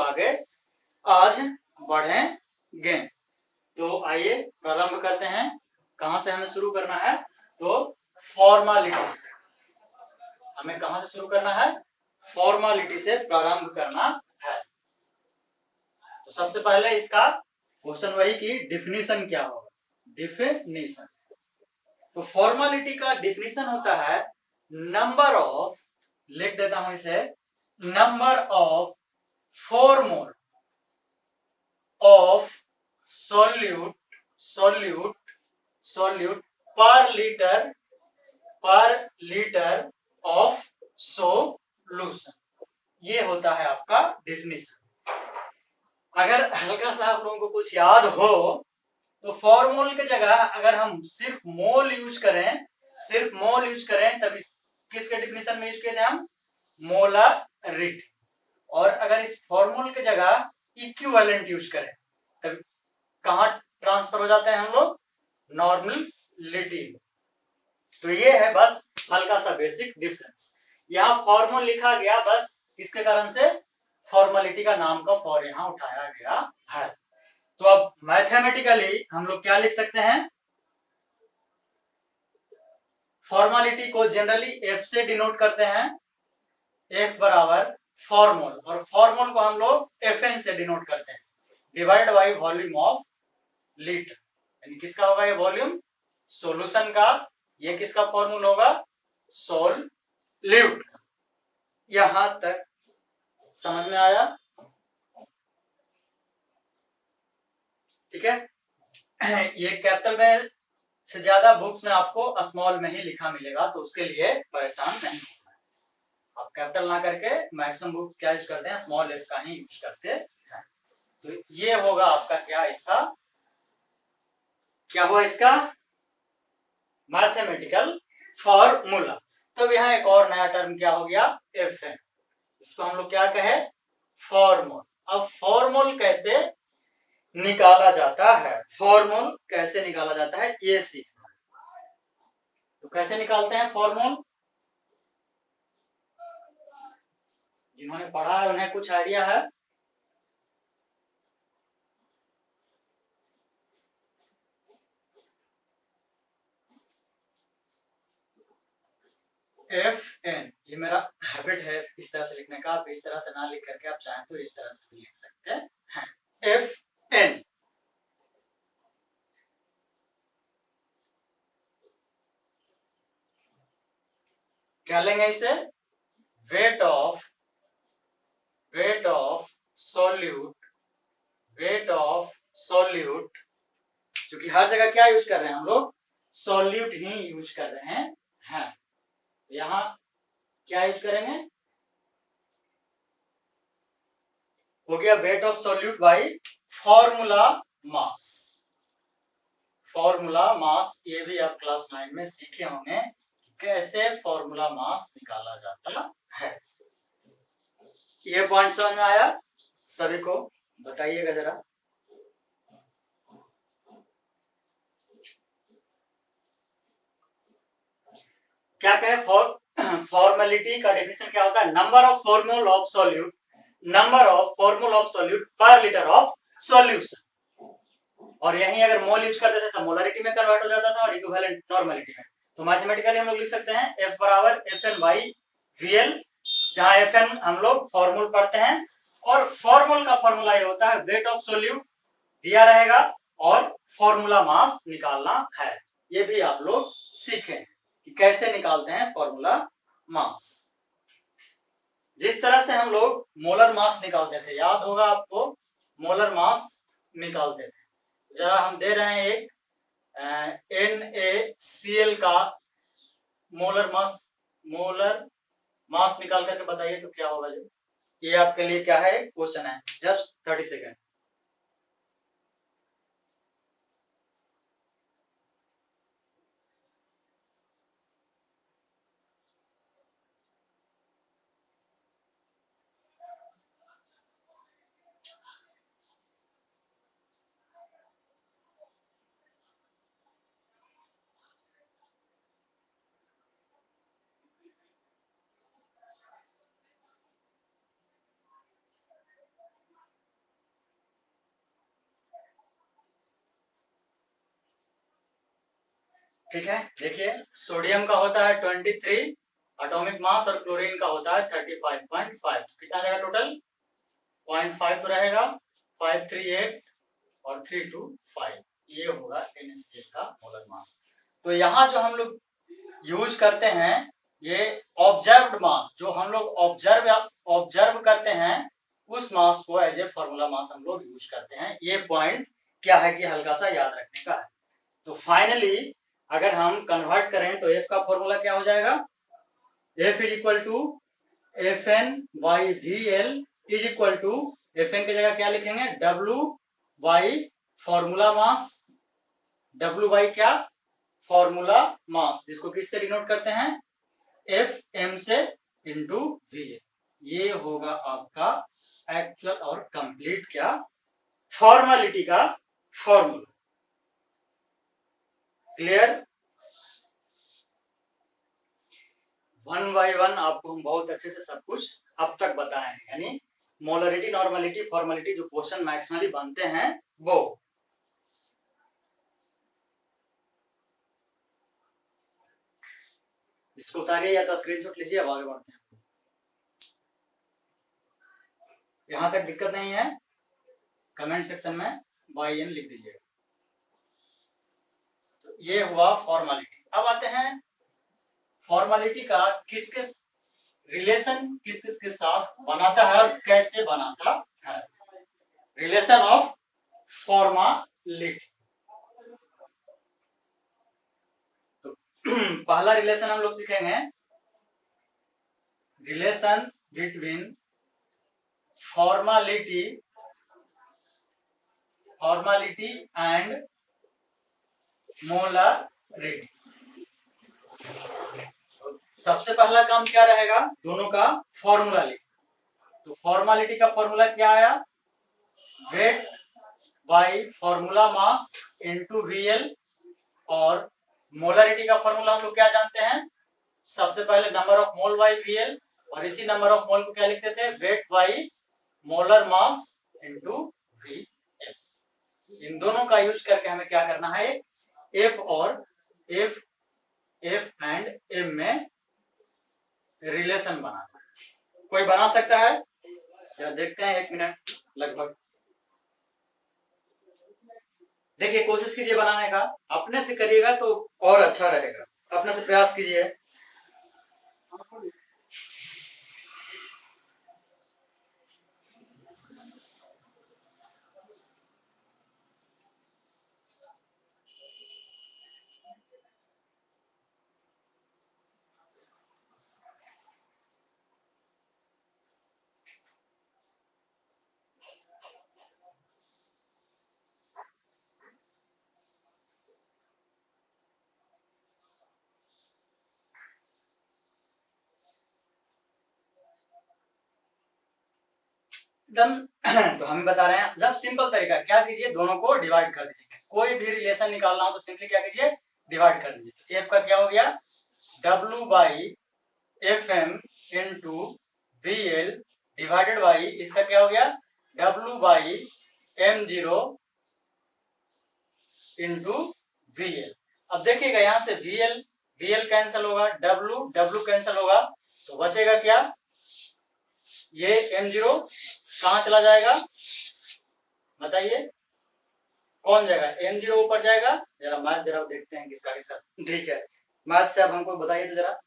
आगे आज बढ़ेंगे। तो आइए प्रारंभ करते हैं। कहां से हमें शुरू करना है? तो फॉर्मालिटी से। हमें कहां से शुरू करना है? फॉर्मालिटी से प्रारंभ करना है। तो सबसे पहले इसका क्वेश्चन वही कि डिफिनीशन क्या होगा। डिफिनीशन, तो फॉर्मालिटी का डिफिनीशन होता है नंबर ऑफ, लिख देता हूं इसे, number of फॉर्मूल of solute per liter of solution। ये होता है आपका डिफिनीशन। अगर हल्का सा आप लोगों को कुछ याद हो तो फॉर्मूल की जगह अगर हम सिर्फ मोल यूज करें, तब किसके डिफिनीशन में यूज किए थे हम? मोलरिटी। और अगर इस फॉर्मूल की जगह इक्विवेलेंट यूज करें तब कहां ट्रांसफर हो जाते हैं हम लोग? नॉर्मलिटी। तो ये है बस हल्का सा बेसिक डिफरेंस। यहाँ फॉर्मूल लिखा गया बस किसके कारण से? फॉर्मेलिटी का नाम का फॉर यहाँ उठाया गया है। तो अब मैथमेटिकली हम लोग क्या लिख सकते हैं? फॉर्मेलिटी को जनरली एफ से डिनोट करते हैं। एफ बराबर फॉर्मूल, और फॉर्मूल को हम लोग एफ एन से डिनोट करते हैं, divide by volume of litre. यानी किसका होगा ये वॉल्यूम? सॉल्यूशन का। ये किसका फॉर्मूला होगा? सोल्यूट का। यहां तक समझ में आया? ठीक है। ये कैपिटल में से ज्यादा बुक्स में आपको स्मॉल में ही लिखा मिलेगा, तो उसके लिए परेशान नहीं होना है। आप कैपिटल ना करके मैक्सिमम बुक्स क्या यूज करते हैं? स्मॉल लेटर का ही यूज करते हैं। तो ये होगा आपका क्या? इसका क्या हुआ? इसका मैथमेटिकल फॉर्मूला। तो यहाँ एक और नया टर्म क्या हो गया? F N. इसको हम लोग क्या कहे? फॉर्मूल। अब फॉर्मूल कैसे निकाला जाता है? फॉर्मूल कैसे निकाला जाता है ये सीखना। तो कैसे निकालते हैं फॉर्मूल? जिन्होंने पढ़ा है उन्हें कुछ आइडिया है? एफ एन, ये मेरा हैबिट है इस तरह से लिखने का। आप इस तरह से ना लिख करके आप चाहें तो इस तरह से भी लिख सकते हैं। एफ एन क्या लेंगे इसे? वेट ऑफ सॉल्यूट, क्योंकि हर जगह क्या यूज कर रहे हैं हम लोग? सॉल्यूट ही यूज कर रहे हैं। यहाँ क्या यूज करेंगे? हो गया weight of solute by formula mass. Formula mass ये भी आप क्लास 9 में सीखे होंगे कैसे फॉर्मूला मास निकाला जाता है। ये पॉइंट समझ में आया सभी को? बताइएगा जरा। क्या कहे? फॉर्मेलिटी का डेफिनेशन क्या होता है? नंबर ऑफ फॉर्मूल ऑफ सॉल्यूट पर लीटर ऑफ सॉल्यूशन। और यही अगर मोल यूज करते थे तो मोलरिटी में कन्वर्ट हो जाता था और इक्विवेलेंट नॉर्मलिटी में। तो मैथमेटिकली हम लोग लिख सकते हैं F बराबर FN बाई VL, जहां FN हम लोग फॉर्मूल पढ़ते हैं और फॉर्मूल का फॉर्मूला ये होता है वेट ऑफ सॉल्यूट दिया रहेगा और फॉर्मूला मास निकालना है। ये भी आप लोग सीखें कि कैसे निकालते हैं फॉर्मूला मास। जिस तरह से हम लोग मोलर मास निकालते थे, याद होगा आपको? मोलर मास निकालते थे। जरा हम दे रहे हैं एक NaCl का मोलर मास निकाल करके बताइए तो क्या होगा? जो ये आपके लिए क्या है? क्वेश्चन है, जस्ट 30 सेकेंड। ठीक है, देखिए सोडियम का होता है 23 एटॉमिक मास और क्लोरीन का होता है 35.5। तो कितना आ जाएगा टोटल 0.5 तो रहेगा, 538 और 325, ये होगा NaCl का मोलर मास। तो यहाँ जो हम लोग यूज करते हैं ये ऑब्जर्व्ड मास, जो हम लोग ऑब्जर्व करते हैं उस मास को एज ए फॉर्मूला मास हम लोग यूज करते हैं। ये पॉइंट क्या है कि हल्का सा याद रखने का है। तो फाइनली अगर हम कन्वर्ट करें तो F का फॉर्मूला क्या हो जाएगा, F is equal to FN by VL is equal to, FN की जगह क्या लिखेंगे W by formula mass, W by क्या फॉर्मूला मास, जिसको किससे डिनोट करते हैं FM से इंटू VL। ये होगा आपका एक्चुअल और कंप्लीट क्या फॉर्मेलिटी का formula. Clear, one by one आपको हम बहुत अच्छे से सब कुछ अब तक बताए हैं, यानी मोलरिटी नॉर्मलिटी फॉर्मेलिटी जो क्वेश्चन मैक्सिमली बनते हैं वो। इसको उतारिए या तो स्क्रीनशॉट लीजिए, अब आगे बढ़ते हैं। यहां तक दिक्कत नहीं है, कमेंट सेक्शन में YN लिख दीजिएगा। तो ये हुआ फॉर्मेलिटी। अब आते हैं फॉर्मेलिटी का किस किस रिलेशन किस किस के साथ बनाता है और कैसे बनाता है। रिलेशन ऑफ फॉर्मेलिटी, तो पहला रिलेशन हम लोग सीखेंगे, relation between formality and molarity. सबसे पहला काम क्या रहेगा, दोनों का फॉर्मूला लिख। तो फॉर्मेलिटी का फॉर्मूला क्या आया, weight by formula mass into VL, और मोलरिटी का फॉर्मूला हम लोग क्या जानते हैं, सबसे पहले number of mole by VL, और इसी नंबर ऑफ मोल को क्या लिखते थे, weight by molar mass into VL। इन दोनों का यूज करके हमें क्या करना है, F और F एंड M में रिलेशन बनाना है। कोई बना सकता है, जरा देखते हैं, 1 मिनट लगभग देखिए, कोशिश कीजिए बनाने का, अपने से करिएगा तो और अच्छा रहेगा, अपने से प्रयास कीजिए। एकदम तो हम बता रहे हैं, जब सिंपल तरीका क्या कीजिए, दोनों को डिवाइड कर दीजिए। कोई भी रिलेशन निकालना हो तो सिंपली क्या कीजिए, डिवाइड कर दीजिए। F का क्या हो गया, W by FM into VL divided by, इसका क्या हो गया, W by M0 into VL। अब देखिएगा यहाँ से VL कैंसिल होगा, W कैंसिल होगा, तो बचेगा क्या, ये M0 कहाँ चला जाएगा, बताइए कौन जाएगा, M0 ऊपर जाएगा। जरा मैथ जरा देखते हैं किसका किसका ठीक है, मैथ से अब हमको बताइए तो जरा।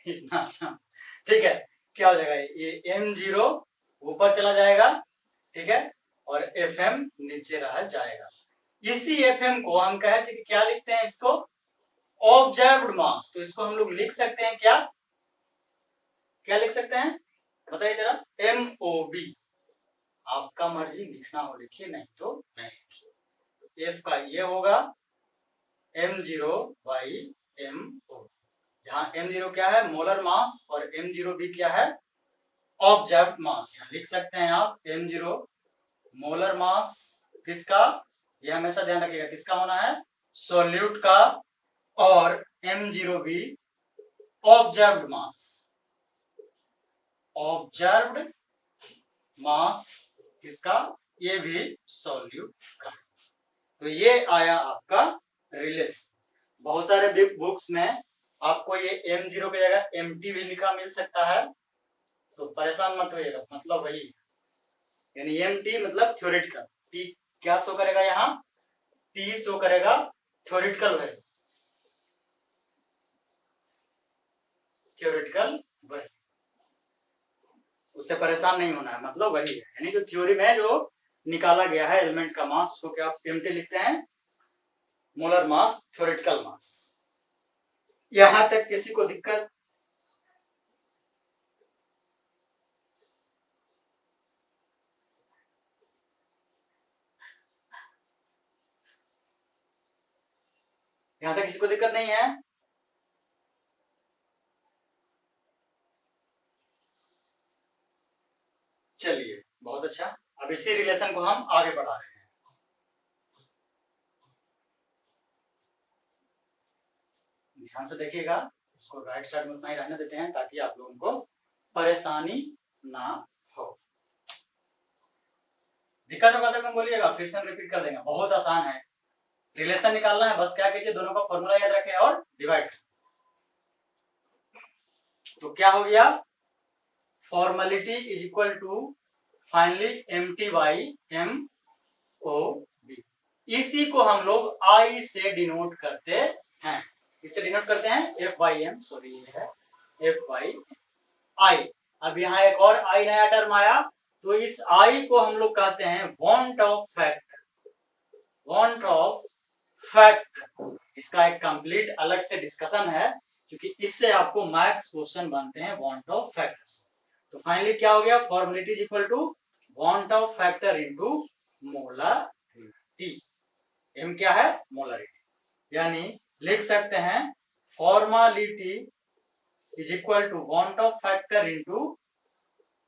इतना आसान, ठीक है, क्या हो जाएगा, ये M0 ऊपर चला जाएगा, ठीक है, और FM नीचे रह जाएगा। इसी FM को हम कहते हैं, क्या लिखते हैं इसको, ऑब्जर्व्ड मास। तो इसको हम लोग लिख सकते हैं क्या, क्या लिख सकते हैं बताइए जरा, MOB। आपका मर्जी, लिखना हो लिखिए, नहीं तो नहीं लिखिए। F का ये होगा M0 बाई MO, जहां M0 क्या है, मोलर मास, और M0 भी क्या है, ऑब्जर्व्ड मास। यहाँ लिख सकते हैं आप M0 मोलर मास किसका, ये हमेशा ध्यान रखिएगा किसका होना है, सोल्यूट का, और M0 भी ऑब्जर्व्ड मास, ऑब्जर्व्ड मास किसका, ये भी सॉल्यूट का। तो ये आया आपका रिलेशन। बहुत सारे बिग बुक्स में आपको ये m0 की जगह mt भी लिखा मिल सकता है, तो परेशान मत होइएगा, मतलब वही यानी mt मतलब थ्योरेटिकल, t क्या शो करेगा यहाँ, t शो करेगा थ्योरेटिकल वैल्यू, थ्योरेटिकल वैल्यू, उससे परेशान नहीं होना है, मतलब वही है, यानी जो थ्योरी में जो निकाला गया है एलिमेंट का मास उसको क्या mt लिखते हैं, मोलर मास, थ्योरेटिकल मास। यहां तक किसी को दिक्कत? यहां तक किसी को दिक्कत नहीं है? चलिए बहुत अच्छा, अब इसी रिलेशन को हम आगे बढ़ा रहे हैं। ध्यान से देखिएगा, इसको राइट साइड में उतना ही रहने देते हैं ताकि आप लोगों को परेशानी ना हो। दिक्कत होगा तो बोलिएगा, फिर से हम रिपीट कर देंगे, बहुत आसान है, रिलेशन निकालना है, बस क्या कीजिए दोनों का फॉर्मूला याद रखें और डिवाइड। तो क्या हो गया, formality is equal to finally mt by m o b। इसी को हम लोग I से डिनोट करते हैं, इससे डिनोट करते हैं f बाई m, सॉरी ये है f बाई I। अब यहाँ एक और I नया टर्म आया, तो इस I को हम लोग कहते हैं want of factor, want of factor. इसका एक कंप्लीट अलग से डिस्कशन है, क्योंकि इससे आपको मैथ्स क्वेश्चन बनते हैं वांट ऑफ फैक्टर्स। तो फाइनली क्या हो गया, formality is equal to want of factor into molarity. m क्या है, मोलरिटी, यानी लिख सकते हैं formality is equal to want of factor into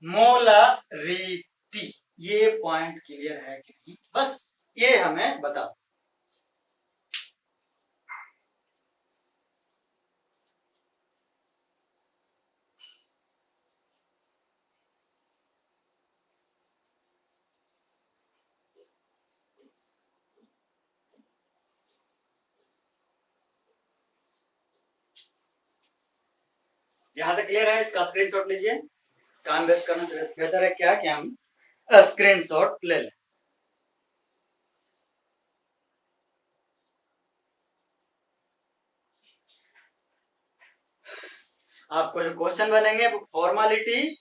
molarity. ये पॉइंट क्लियर है कि नहीं, बस ये हमें बता। यहां तक क्लियर है, इसका स्क्रीनशॉट लीजिए, टाइम वेस्ट करने से बेहतर है क्या कि हम स्क्रीनशॉट ले लें। आपको जो क्वेश्चन बनेंगे वो फॉर्मेलिटी,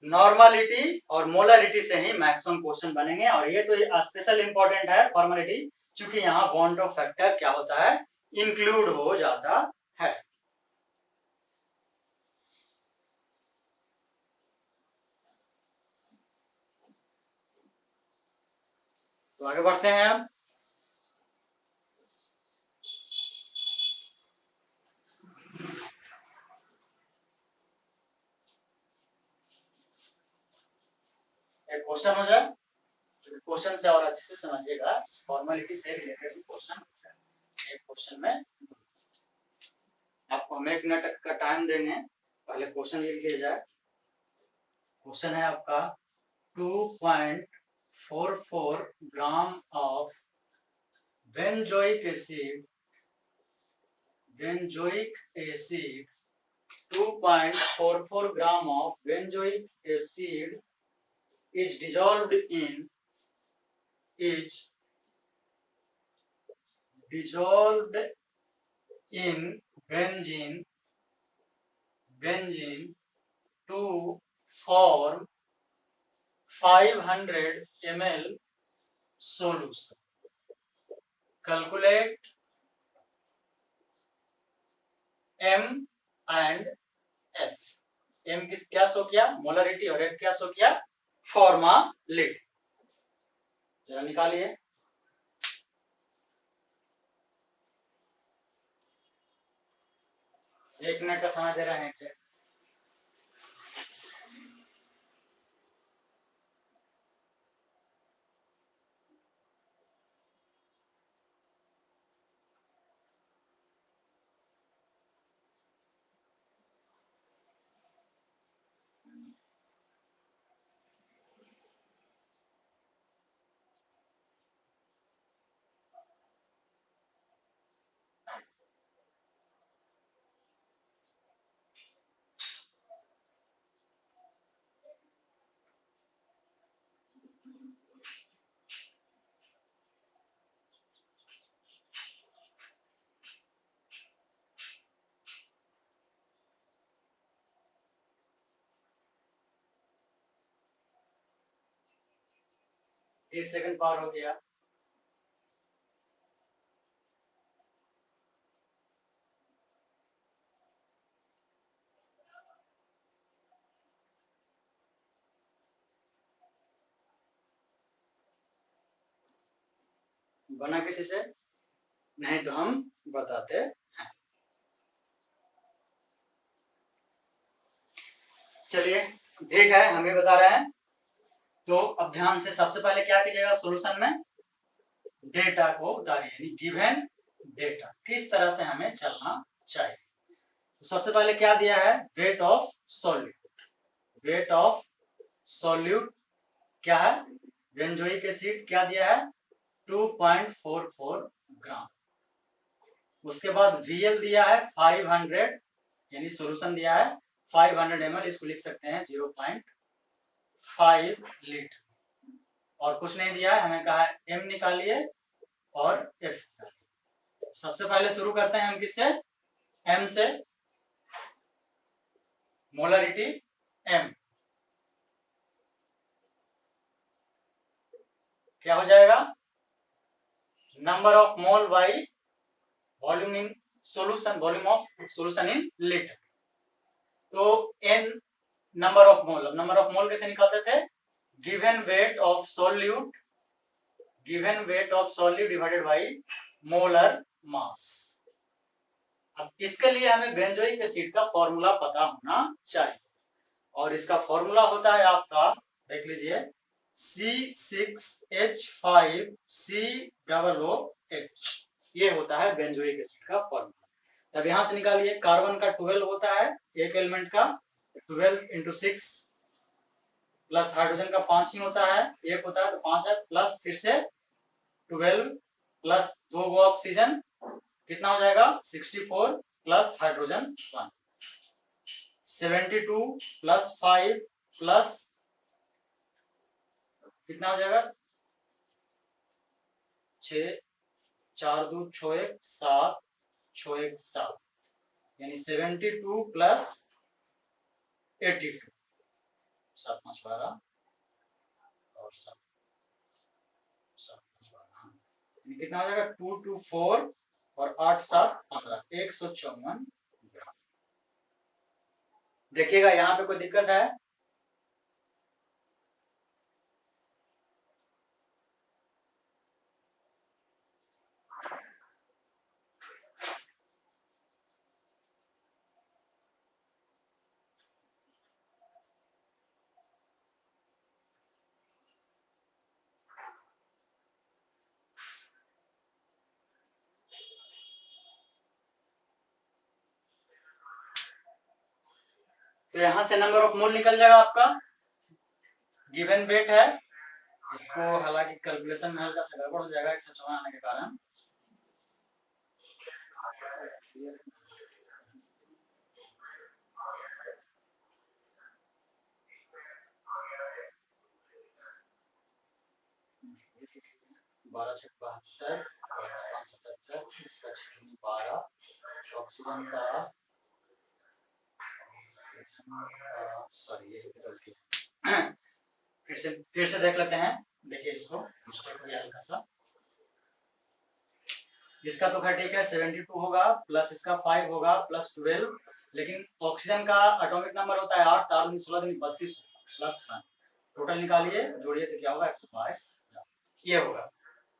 नॉर्मलिटी और मोलरिटी से ही मैक्सिमम क्वेश्चन बनेंगे, और ये तो स्पेशल इंपॉर्टेंट है फॉर्मेलिटी, क्योंकि यहाँ वांट ऑफ फैक्टर क्या होता है, इंक्लूड हो जाता है। तो आगे बढ़ते हैं हम। एक क्वेश्चन हो जाए, क्वेश्चन से और अच्छे से समझिएगा, फॉर्मेलिटी से रिलेटेड क्वेश्चन एक क्वेश्चन में आपको हम 1 मिनट का टाइम देंगे, पहले क्वेश्चन लिख लिया जाए। क्वेश्चन है आपका 2.44 gram of benzoic acid, benzoic acid 2.44 gram of benzoic acid is dissolved in benzene to form 500 ml solution. Calculate m and f। m किस क्या शो किया, मोलरिटी, और f क्या शो किया, फॉर्मेलिटी। जरा निकालिए। एक मिनट का समय दे रहे हैं। 30 सेकंड पार हो गया। बना किसी से? नहीं तो हम बताते हैं। चलिए ठीक है, हम ये बता रहे हैं। तो अब ध्यान से सबसे पहले क्या कीजिएगा, सॉल्यूशन में डेटा को उतारिए, यानी गिवन डेटा किस तरह से हमें चलना चाहिए। तो सबसे पहले क्या दिया है, weight of solute. Weight of solute क्या है, बेंजोइक एसिड क्या दिया है, 2.44 ग्राम। उसके बाद VL दिया है 500, यानी सॉल्यूशन दिया है 500 ml, इसको लिख सकते हैं 0.5 लीटर। और कुछ नहीं दिया है, हमें कहा है M निकालिए और F निकालिए। सबसे पहले शुरू करते हैं हम किससे, M से। मोलरिटी M क्या हो जाएगा, number of mole by volume in solution, volume of solution in litre. तो N नंबर ऑफ मोल, अब नंबर ऑफ मोल कैसे निकालते थे, given weight of solute, given weight of solute divided by molar mass. अब इसके लिए हमें benzoic acid का फॉर्मूला पता होना चाहिए, और इसका फॉर्मूला होता है आपका, देख लीजिए, C6H5COOH, ये होता है बेंजोइक एसिड का फॉर्मूला। तब यहां से निकालिए, कार्बन का 12 होता है एक एलिमेंट का, 12 × 6 प्लस हाइड्रोजन का 5 ही होता है, एक होता है तो 5 है, प्लस फिर से 12 प्लस 2 ऑक्सीजन, कितना हो जाएगा 64 प्लस हाइड्रोजन 1, 72 प्लस 5 प्लस कितना हो जाएगा 6, 4 2 6 1 7, 6 1 7, यानी 72 प्लस 82, 7 5 12 और 7 5 12, कितना हो जाएगा 2 2 4 और 8 7 15, 154 ग्राम। देखिएगा यहाँ पे कोई दिक्कत है, तो यहां से नंबर ऑफ मोल निकल जाएगा आपका, गिवन वेट है, इसको हालांकि कैलकुलेशन में हल्का सा गड़बड़ हो जाएगा 154 आने के कारण। बारह 6 72, 5 77, इसका 12, ऑक्सीजन का, सॉरी ये गलती है, फिर से देख लेते हैं। देखिए इसको मिस्टेक हो गया हल्का सा, इसका तो खैर ठीक है 72 होगा, प्लस इसका 5 होगा, प्लस 12, लेकिन ऑक्सीजन का एटॉमिक नंबर होता है 8, 4 16 32, प्लस 1, टोटल निकालिए जोड़िए तो क्या होगा 122, ये होगा,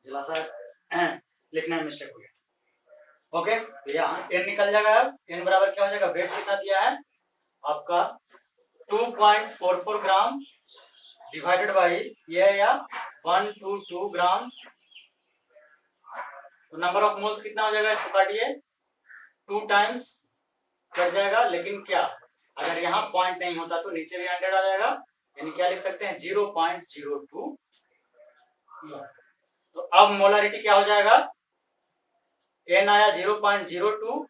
जरा सा लिखने में मिस्टेक हो गया। ओके, तो यहाँ n निकल जाएगा। अब n बराबर क्या हो जाएगा, वेट कितना दिया है आपका 2.44 ग्राम डिवाइडेड बाई ये या 122 ग्राम, तो नंबर ऑफ मोल्स कितना हो जाएगा, इसको काटिए 2 टाइम्स कट जाएगा, लेकिन क्या अगर यहाँ पॉइंट नहीं होता तो नीचे भी 100 आ जाएगा, यानी क्या लिख सकते हैं 0.02। तो अब मोलारिटी क्या हो जाएगा, n आया 0.02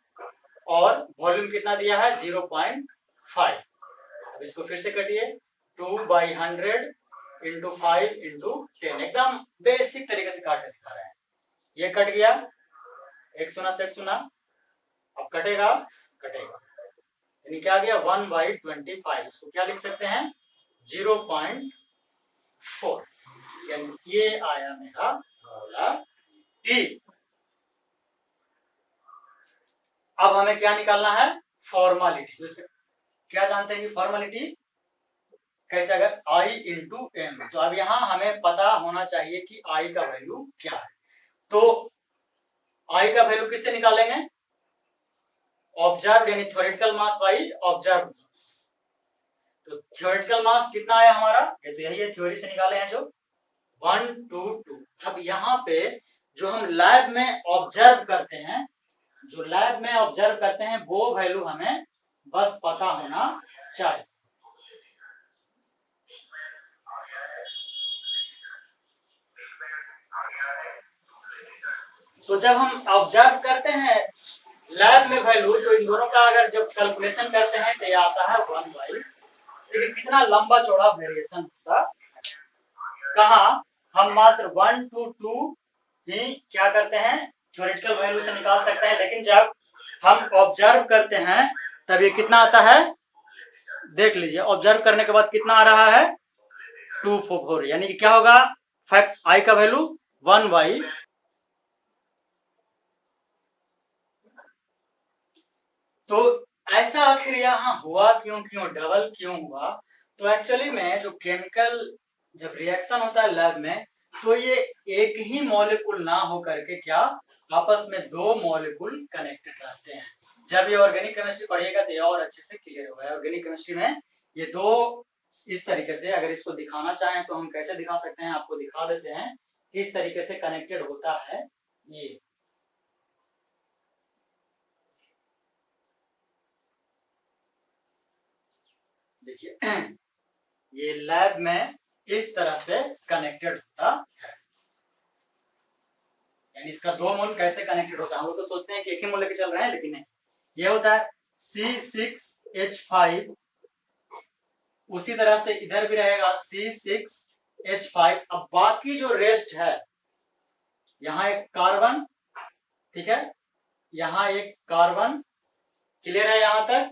और वॉल्यूम कितना दिया है 0.5। अब इसको फिर से कटिए, 2/100 × 5 × 10, एकदम बेसिक तरीके से काट के दिखा रहे हैं। ये कट गया, एक सुना से एक सुना, अब कटेगा कटेगा, यानी क्या गया 1/25, इसको क्या लिख सकते हैं 0.4, यानी ये आया मेरा वोलाटिलिटी। अब हमें क्या निकालना है, फॉर्मालिटी। तो क्या जानते हैं कि फॉर्मालिटी कैसे, अगर I इंटू एम, तो अब यहाँ हमें पता होना चाहिए कि I का वैल्यू क्या है। तो I का वैल्यू किससे निकालेंगे, ऑब्जर्व यानी थ्योरेटिकल मास बाई ऑब्जर्व मास। तो थ्योरेटिकल मास कितना आया हमारा, ये तो यही है, थ्योरी से निकाले हैं जो 122। अब यहाँ पे जो हम लैब में ऑब्जर्व करते हैं, जो लैब में ऑब्जर्व करते हैं वो वैल्यू हमें बस पता होना चाहिए। तो जब हम ऑब्जर्व करते हैं लैब में वैल्यू, तो इन दोनों का अगर जब कैलकुलेशन करते हैं तो ये आता है 1/, लेकिन कितना लंबा चौड़ा वेरिएशन होता, कहाँ हम मात्र 1 to 2 ही क्या करते हैं, थ्योरेटिकल वैल्यू से निकाल सकते हैं, लेकिन जब हम ऑब्जर्व करते हैं तब ये कितना आता है, देख लीजिए ऑब्जर्व करने के बाद कितना आ रहा है 244, यानी कि क्या होगा, फैक्ट I का वैल्यू 1/। तो ऐसा आखिर यहाँ हुआ क्यों, डबल क्यों हुआ, तो एक्चुअली में जो केमिकल जब रिएक्शन होता है लैब में, तो ये एक ही मॉलिक्यूल ना हो करके क्या आपस में दो मॉलिक्यूल कनेक्टेड रहते हैं। जब ये ऑर्गेनिक केमिस्ट्री पढ़िएगा तो ये और अच्छे से क्लियर होगा। ऑर्गेनिक केमिस्ट्री में ये दो इस तरीके से, अगर इसको दिखाना चाहें तो हम कैसे दिखा सकते हैं, आपको दिखा देते हैं किस तरीके से कनेक्टेड होता है। ये देखिए ये लैब में इस तरह से कनेक्टेड होता है, यानी इसका दो मोल कैसे कनेक्टेड होता है, हम लोग तो सोचते हैं कि एक ही मोल लेके चल रहे हैं, लेकिन नहीं, ये होता है C6H5, उसी तरह से इधर भी रहेगा C6H5। अब बाकी जो रेस्ट है, यहाँ एक कार्बन, ठीक है, यहाँ एक कार्बन, क्लियर है यहाँ तक।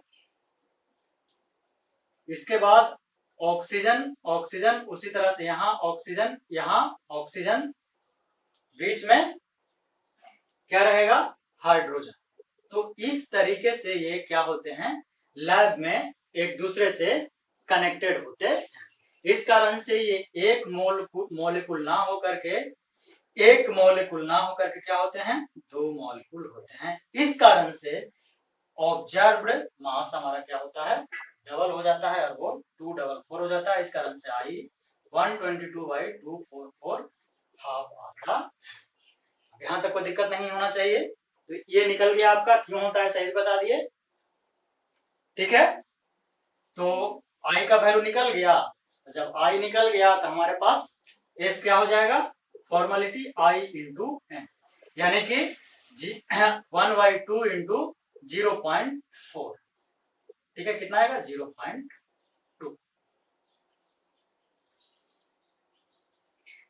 इसके बाद ऑक्सीजन, ऑक्सीजन, उसी तरह से यहाँ ऑक्सीजन, यहाँ ऑक्सीजन, बीच में क्या रहेगा, हाइड्रोजन। तो इस तरीके से ये क्या होते हैं, लैब में एक दूसरे से कनेक्टेड होते हैं। इस कारण से ये एक मॉलिक्यूल ना हो करके, एक मॉलिक्यूल ना हो करके क्या होते हैं, दो मॉलिक्यूल होते हैं। इस कारण से ऑब्जर्व्ड मास हमारा क्या होता है, डबल हो जाता है, और वो 244 हो जाता है। इस कारण से I 122/244 हाफ आता है। यहाँ तक कोई दिक्कत नहीं होना चाहिए। तो ये निकल गया आपका, क्यों होता है सही बता दिए, ठीक है। तो I का वैल्यू निकल गया, जब I निकल गया तो हमारे पास F क्या हो जाएगा, फॉर्मेलिटी I इंटू एम, यानी कि 1/2 इंटू 0.4, ठीक है, कितना आएगा 0.2।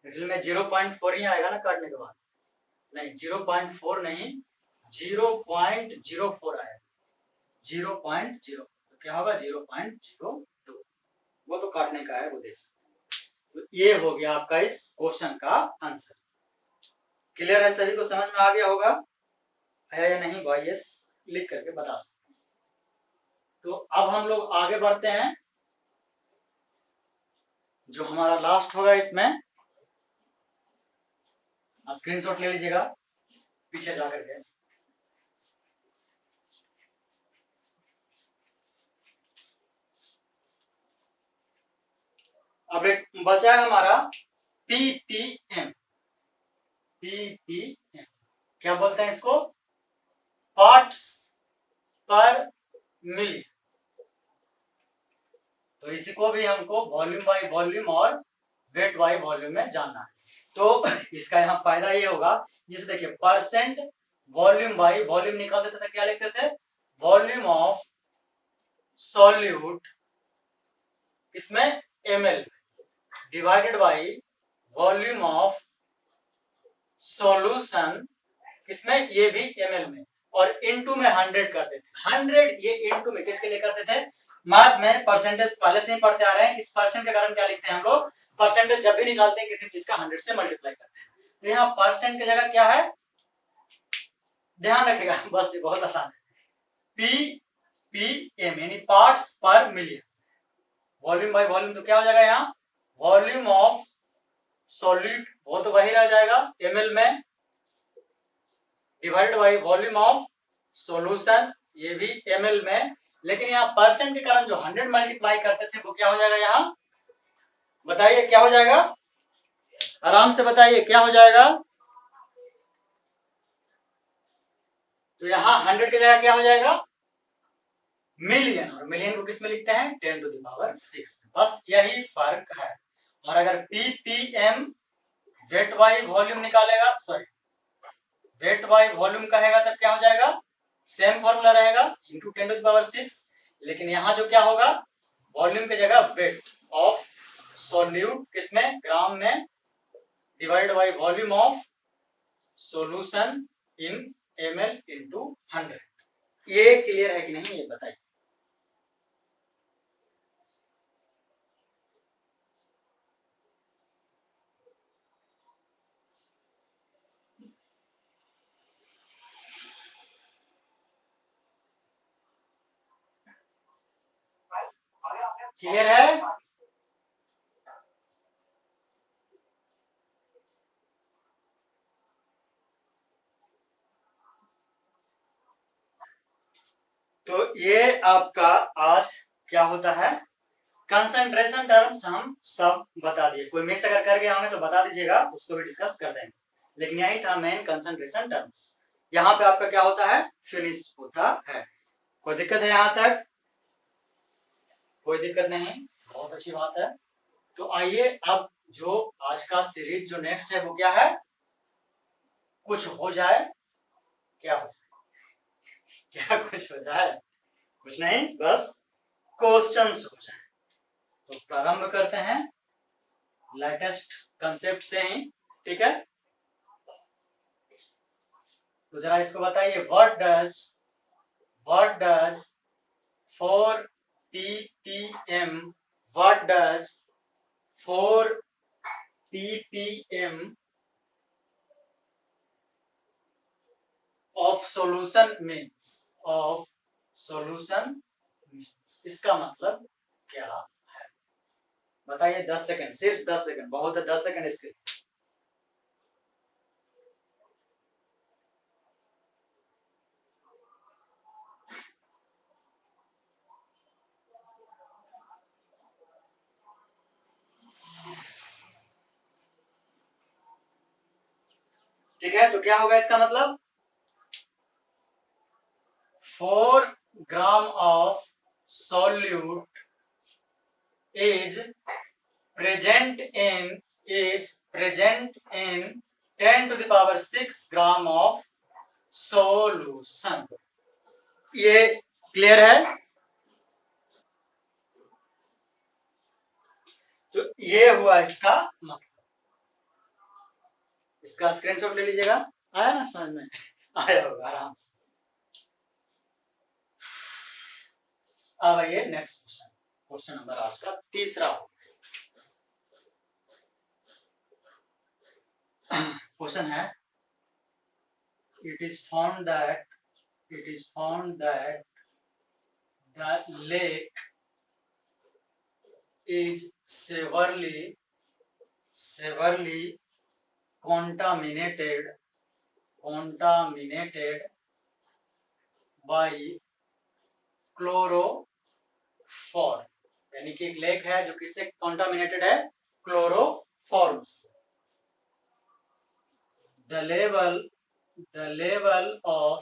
एक्चुअली में 0.4 ही आएगा ना काटने के बाद, नहीं 0.4 नहीं, 0.04 आएगा, 0.0, तो क्या होगा 0.02, वो तो काटने का है, वो देख सकते हैं। तो ये हो गया आपका इस क्वेश्चन का आंसर। क्लियर है, सभी को समझ में आ गया होगा, है या नहीं भाई, यस लिख करके बता सकते हैं। तो अब हम लोग आगे बढ़ते हैं, जो हमारा लास्ट होगा इसमें, स्क्रीनशॉट ले लीजिएगा पीछे जाकर के। अब एक बचा है हमारा PPM। PPM क्या बोलते हैं इसको, पार्ट्स पर मिलियन। तो इसको भी हमको वॉल्यूम बाय वॉल्यूम और वेट बाय वॉल्यूम में जानना है। तो इसका यहाँ फायदा ये होगा, जिसे देखिए परसेंट वॉल्यूम बाय वॉल्यूम निकाल देते थे, क्या लिखते थे, वॉल्यूम ऑफ सॉल्यूट, इसमें ml divided by volume of solution, इसमें ये भी ml में, और इनटू में 100 करते थे। 100 ये इनटू में किसके लिए करते थे, मैथ में परसेंटेज पहले से ही पढ़ते आ रहे हैं, इस परसेंट के कारण क्या लिखते हैं हम लोग, परसेंटेज जब भी निकालते हैं किसी चीज का 100 से मल्टीप्लाई करते हैं, तो यहाँ परसेंट की जगह क्या है, ध्यान रखिएगा बस ये बहुत आसान है, ppm यानी पार्ट्स पर मिलियन। वॉल्यूम बाय वॉल्यूम तो क्या हो जाएगा, यहाँ वॉल्यूम ऑफ सॉलिड वो तो वही रह जाएगा ml में, divide by volume of solution ये भी ml में, लेकिन यहाँ परसेंट के कारण जो 100 मल्टीप्लाई करते थे वो क्या हो जाएगा, यहाँ बताइए क्या हो जाएगा, आराम से बताइए क्या हो जाएगा। तो यहाँ 100 की जगह क्या हो जाएगा, मिलियन, और मिलियन को किस में लिखते हैं, 10 टू द पावर 6, बस यही फर्क है। और अगर ppm वेट बाय वॉल्यूम निकालेगा, सॉरी वेट बाय वॉल्यूम कहेगा तब क्या हो जाएगा, सेम फॉर्मूला रहेगा इंटू 10 टू द पावर 6, लेकिन यहाँ जो क्या होगा, वॉल्यूम की जगह वेट ऑफ सॉल्यूट किसमें, ग्राम में, divide by volume of solution in ml into 100। ये क्लियर है कि नहीं, ये बताइए। क्लियर है, तो ये आपका आज क्या होता है, कंसंट्रेशन टर्म्स हम सब बता दिए, कोई मिस अगर कर गया होंगे तो बता दीजिएगा, उसको भी डिस्कस कर देंगे, लेकिन यही था मेन कंसंट्रेशन टर्म्स। यहाँ पे आपका क्या होता है, फिनिश होता है। कोई दिक्कत है यहाँ तक, कोई दिक्कत नहीं, बहुत अच्छी बात है। तो आइए अब जो आज का सीरीज जो नेक्स्ट है वो क्या है, कुछ हो जाए, क्या हो जाए, क्या कुछ हो जाए, कुछ नहीं, बस क्वेश्चंस हो जाए। तो प्रारंभ करते हैं लेटेस्ट कंसेप्ट से ही, ठीक है। तो जरा इसको बताइए, what does 4 ppm, what does 4 ppm of solution means, of solution means इसका मतलब क्या है, बताइए। 10 सेकंड, सिर्फ 10 सेकंड, बहुत है 10 सेकंड इसके। ठीक है, तो क्या होगा इसका मतलब, 4 gram of solute is present in 10 to the power 6 gram of solution. ये क्लियर है, तो ये हुआ इसका मतलब, इसका स्क्रीनशॉट ले लीजिएगा, आया ना समझ में, आया होगा आराम से। अब आइए नेक्स्ट क्वेश्चन, क्वेश्चन नंबर आज का तीसरा क्वेश्चन है, it is found that the lake is severely contaminated by chloroform, यानी कि एक लेक है जो किससे कॉन्टामिनेटेड है, क्लोरोफॉर्म से। The level of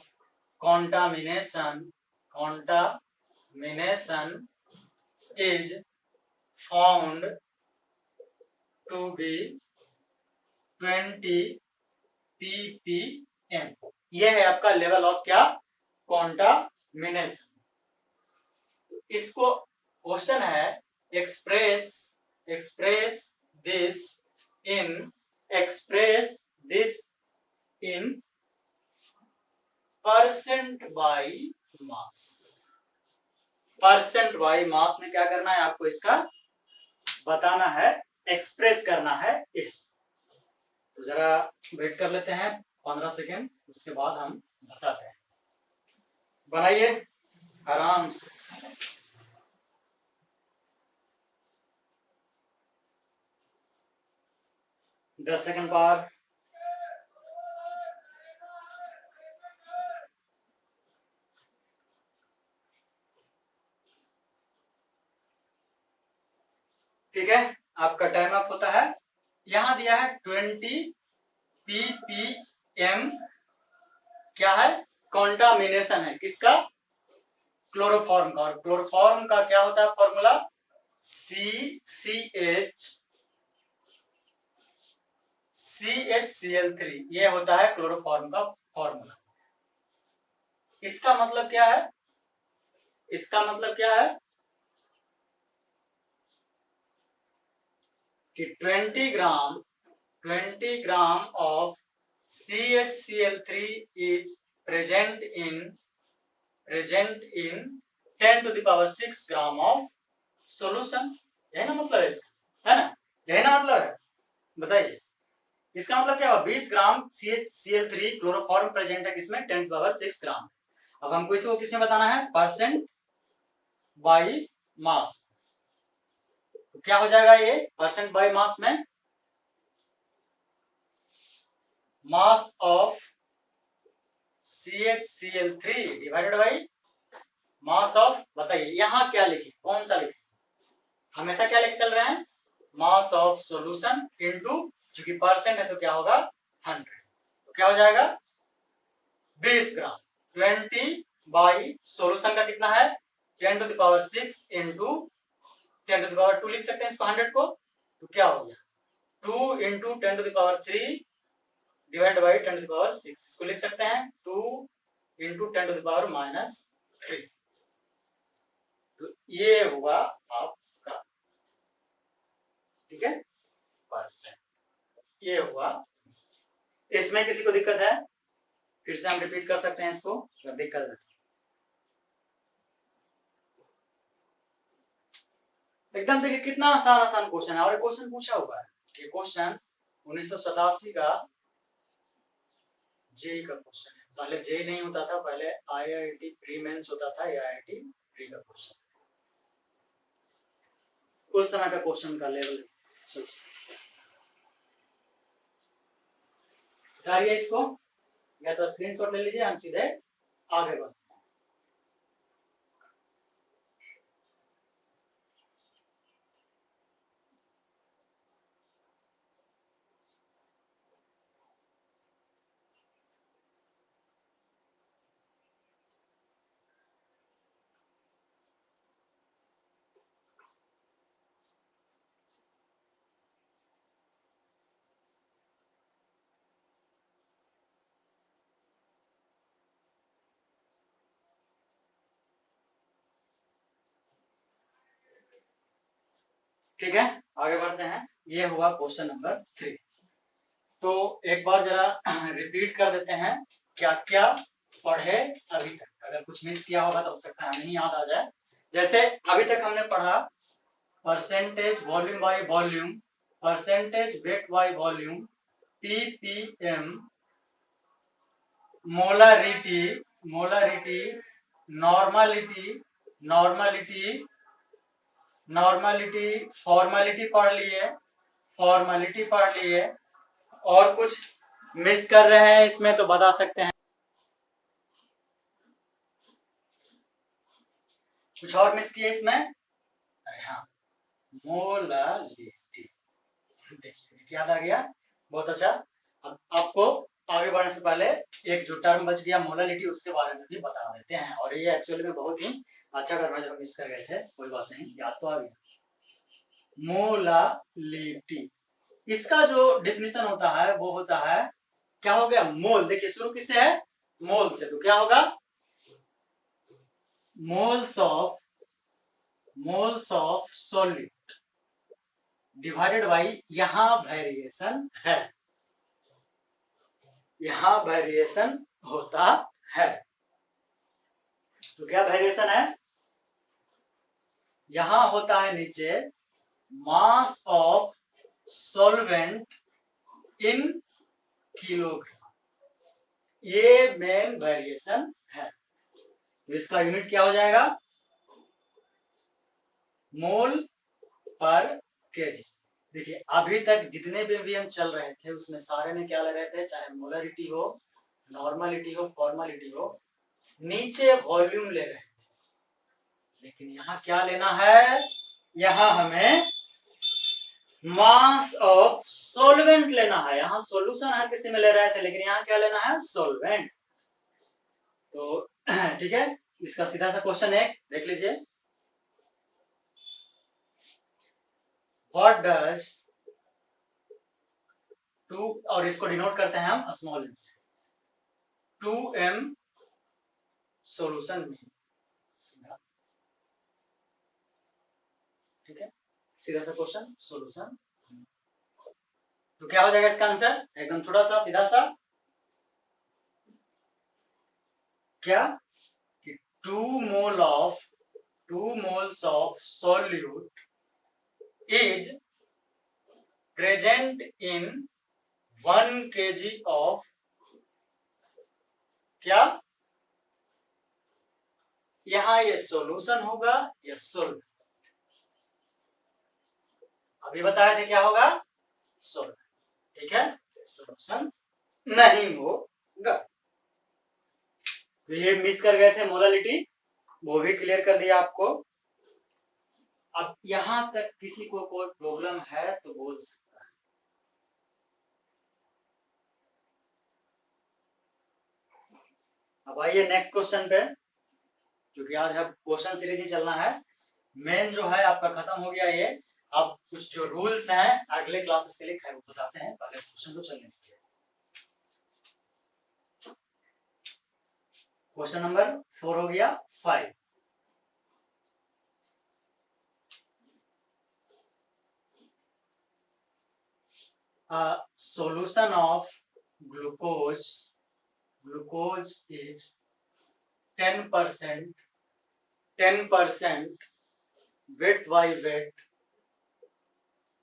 contamination is found to be 20 ppm। ये है आपका लेवल ऑफ क्या, कॉन्टामिनेशन। इसको क्वेश्चन है, express this in percent by mass. Percent by mass में क्या करना है आपको, इसका बताना है एक्सप्रेस करना है इस। तो जरा वेट कर लेते हैं 15 सेकेंड, उसके बाद हम बताते हैं। बनाइए आराम से। दस सेकेंड पर। ठीक है, आपका टाइम अप होता है। यहां दिया है 20 ppm, क्या है? कॉन्टामिनेशन है किसका? क्लोरोफॉर्म का। और क्लोरोफॉर्म का क्या होता है फॉर्मूला? CHCl3, ये होता है क्लोरोफॉर्म का फॉर्मूला। इसका मतलब क्या है? इसका मतलब क्या है कि 20 gram of CHCl3 is present in 10 to the power 6 gram of solution. यही ना मतलब है इसका, है ना? यही ना मतलब है, बताइए। इसका मतलब क्या हुआ? 20 ग्राम CHCl3 क्लोरोफॉर्म प्रेजेंट है किसमें? 10 to the power 6 ग्राम। अब हमको इसको किसमें बताना है? Percent by mass. तो क्या हो जाएगा ये परसेंट बाई मास में? Mass of CHCl3 divided by mass of, बताइए यहां क्या लिखे, कौन सा लिखे? हमेशा क्या लेके चल रहे हैं? मास ऑफ सॉल्यूशन इनटू, क्योंकि परसेंट है तो क्या होगा? 100। तो क्या हो जाएगा? 20 ग्राम। 20 बाई सॉल्यूशन का कितना है? 10 to the power 6 into 10 to the power 2 लिख सकते हैं इसको 100 को। तो क्या हो गया? 2 into 10 to the power 3 divide by 10 to the power 6, इसको लिख सकते हैं 2 इंटू 10 to the power -3। तो ये हुआ आपका, ठीक है, परसेंट। ये हुआ। इसमें किसी को दिक्कत है? फिर से हम रिपीट कर सकते हैं इसको अगर दिक्कत है। एकदम देखिए कितना आसान आसान क्वेश्चन है, और क्वेश्चन पूछा हुआ है। ये क्वेश्चन 1987 का जेई का क्वेश्चन है। पहले जेई नहीं होता था, पहले आईआईटी प्री मेंस होता था, ये आईआईटी प्री का क्वेश्चन, उस समय का क्वेश्चन का लेवल। उतारिए इसको, या तो स्क्रीनशॉट ले लीजिए, हम सीधे आगे बढ़ते हैं। ठीक है, आगे बढ़ते हैं। ये हुआ क्वेश्चन नंबर 3। तो एक बार जरा रिपीट कर देते हैं क्या क्या पढ़े अभी तक। अगर कुछ मिस किया होगा तो हो सकता है नहीं याद आ जाए। जैसे अभी तक हमने पढ़ा percentage volume by volume, percentage weight by volume, ppm, molarity, molarity, normality, normality, normality, formality पढ़ लिए, फॉर्मेलिटी पढ़ लिए। और कुछ मिस कर रहे हैं इसमें तो बता सकते हैं। कुछ और मिस किए इसमें? अरे हाँ, मोलालिटी, देखिए याद आ गया, बहुत अच्छा। अब आपको आगे बढ़ने से पहले एक जो टर्म बच गया मोलालिटी, उसके बारे में भी बता देते हैं। और ये एक्चुअली में बहुत ही अच्छा टर्म है जो मिस कर गए थे, कोई बात नहीं, याद तो आ गया। मोलालिटी, इसका जो डिफिनेशन होता है वो होता है, क्या हो गया? मोल। देखिए शुरू किससे है? मोल से। तो क्या होगा? Moles of solid divided by, यहां वेरिएशन है, यहां वेरिएशन होता है। तो क्या वेरिएशन है? यहां होता है नीचे mass of solvent in kilogram, ये मेन वेरिएशन है। तो इसका यूनिट क्या हो जाएगा? मोल पर केजी। देखिए अभी तक जितने भी हम चल रहे थे उसमें सारे में क्या ले रहे थे, चाहे मोलरिटी हो, नॉर्मलिटी हो, फॉर्मलिटी हो, नीचे वॉल्यूम ले रहे थे। लेकिन यहाँ क्या लेना है, यहाँ हमें मास ऑफ सॉल्वेंट लेना है। यहाँ सॉल्यूशन हर किसी में ले रहे थे, लेकिन यहाँ क्या लेना है, सॉल्वेंट। तो ठीक है, इसका सीधा सा क्वेश्चन है, देख लीजिए। व्हाट डज टू, और इसको डिनोट करते हैं हम स्मॉल एम से, 2m सॉल्यूशन में, ठीक है, सीधा सा क्वेश्चन सॉल्यूशन। तो क्या हो जाएगा इसका आंसर, एकदम छोटा सा सीधा सा, क्या कि 2 moles of solute is present in 1 kg of, क्या यहाँ ये सॉल्यूशन होगा या सोल्वेंट? अभी बताए थे क्या होगा, सोल्वेंट, ठीक है, सॉल्यूशन नहीं होगा। तो ये मिस कर गए थे मोलालिटी, वो भी क्लियर कर दिया आपको। अब यहां तक किसी को कोई प्रॉब्लम है तो बोल सकता है। अब आइए नेक्स्ट क्वेश्चन पे, क्योंकि आज अब क्वेश्चन सीरीज ही चलना है। मेन जो है आपका खत्म हो गया ये। अब कुछ जो रूल्स हैं अगले क्लासेस के लिए खैर बताते हैं, पहले क्वेश्चन तो चलने दीजिए। क्वेश्चन नंबर 4 हो गया 5। Solution of glucose is 10% weight by weight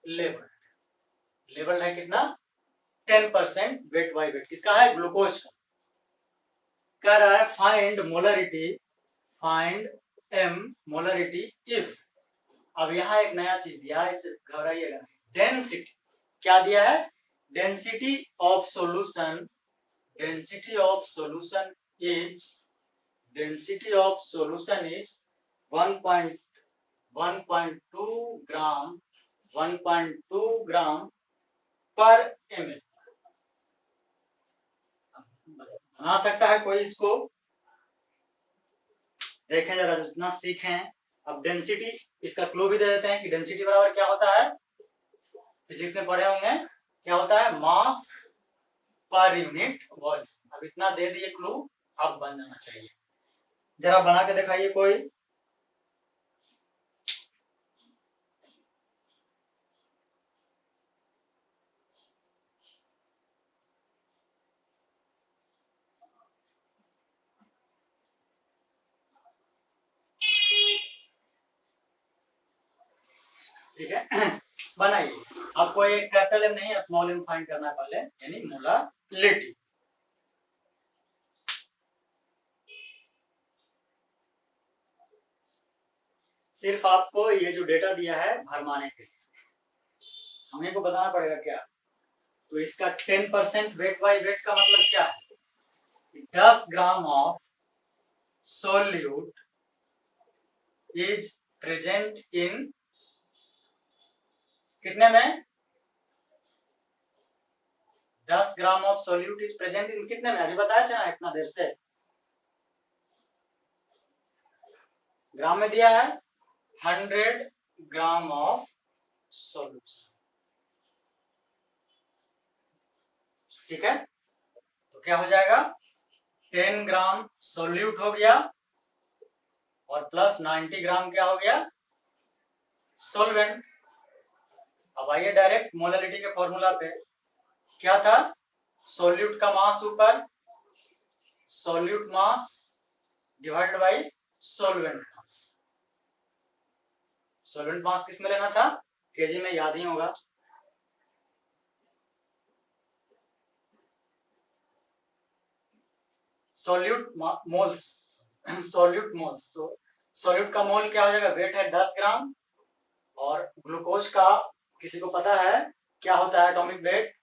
level है कितना, 10% weight by weight, किसका है, ग्लूकोज का। कह रहा है फाइंड m मोलरिटी इफ। अब यहाँ एक नया चीज दिया है, इसे घबराइएगा नहीं। डेंसिटी क्या दिया है, डेंसिटी ऑफ सॉल्यूशन इज 1.2 ग्राम पर ml। बना सकता है कोई इसको, देखें जरा, जितना सीखें। अब डेंसिटी, इसका क्लू भी दे देते हैं कि डेंसिटी बराबर क्या होता है, फिजिक्स में पढ़े होंगे, क्या होता है, मास पर यूनिट वॉल्यूम। अब इतना दे दिए क्लू, अब बन जाना चाहिए। जरा बना के दिखाइए कोई। ठीक है, बनाइए। आपको एक कैपिटल एम नहीं स्मॉल एम फाइंड करना है पहले, यानी मोलालिटी। सिर्फ आपको ये जो डेटा दिया है भरमाने के लिए हमें को बताना पड़ेगा क्या। तो इसका 10% वेट बाय वेट का मतलब क्या है, 10 gram of solute is present in कितने में, 10 gram of solute is present in कितने में, अभी बताया था ना इतना देर से, ग्राम में दिया है 100 ग्राम ऑफ सोल्यूशन। ठीक है, तो क्या हो जाएगा, 10 ग्राम सोल्यूट हो गया और प्लस 90 ग्राम क्या हो गया, सोल्वेंट। अब आइए डायरेक्ट मोलालिटी के फॉर्मूला पे, क्या था, सोल्यूट का मास ऊपर, solute mass divided by solvent mass. Solvent mass किस में लेना था, केजी में, याद ही होगा। Solute moles, solute moles. तो सॉल्यूट का मोल क्या हो जाएगा, वेट है 10 ग्राम, और ग्लूकोज का किसी को पता है क्या होता है एटॉमिक वेट?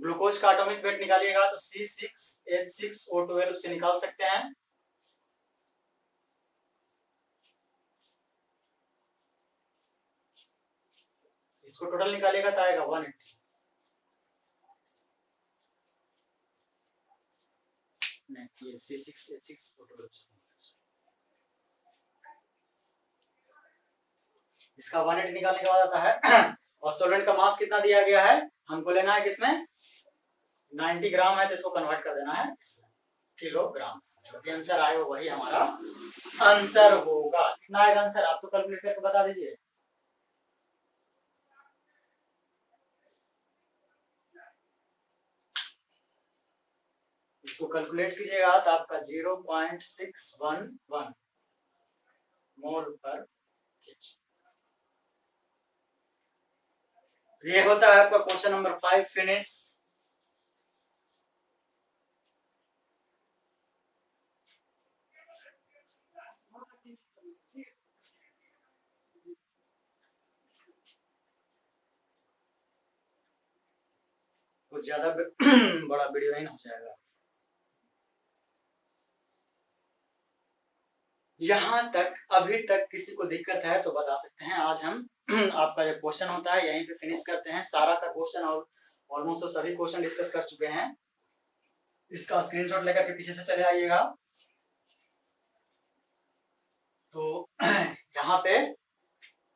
ग्लूकोज का एटॉमिक वेट निकालिएगा तो C6H6O12 से निकाल सकते हैं। इसको टोटल निकालिएगा तो आएगा 180। नहीं, ये C6H6O12 इसका 180 निकालने के बाद आता है और सॉल्वेंट का मास कितना दिया गया है, हमको लेना है किसमें, 90 ग्राम है, तो इसको कन्वर्ट कर देना है इसमें किलोग्राम। जो भी आंसर आएगा वही हमारा आंसर होगा। कितना आएगा आंसर, आप तो कैलकुलेट करके बता दीजिए। इसको कैलकुलेट कीजिएगा तो आपका 0.611 मोल पर केजी। ये होता है आपका क्वेश्चन नंबर 5 फिनिश। कुछ ज्यादा बड़ा वीडियो नहीं हो जाएगा। यहाँ तक अभी तक किसी को दिक्कत है तो बता सकते हैं। आज हम आपका जो क्वेश्चन होता है यहीं पे फिनिश करते हैं। सारा का क्वेश्चन और ऑलमोस्ट सभी क्वेश्चन डिस्कस कर चुके हैं। इसका स्क्रीनशॉट लेकर के पीछे से चले आइएगा। तो यहाँ पे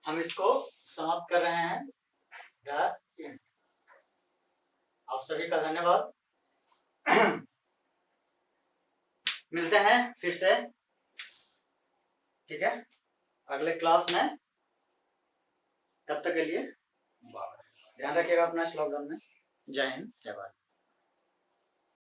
हम इसको समाप्त कर रहे हैं। आप सभी का धन्यवाद। मिलते हैं फिर से, ठीक है, अगले क्लास में। तब तक के लिए ध्यान रखिएगा अपना इस लॉकडाउन में। जय हिंद, जय भारत।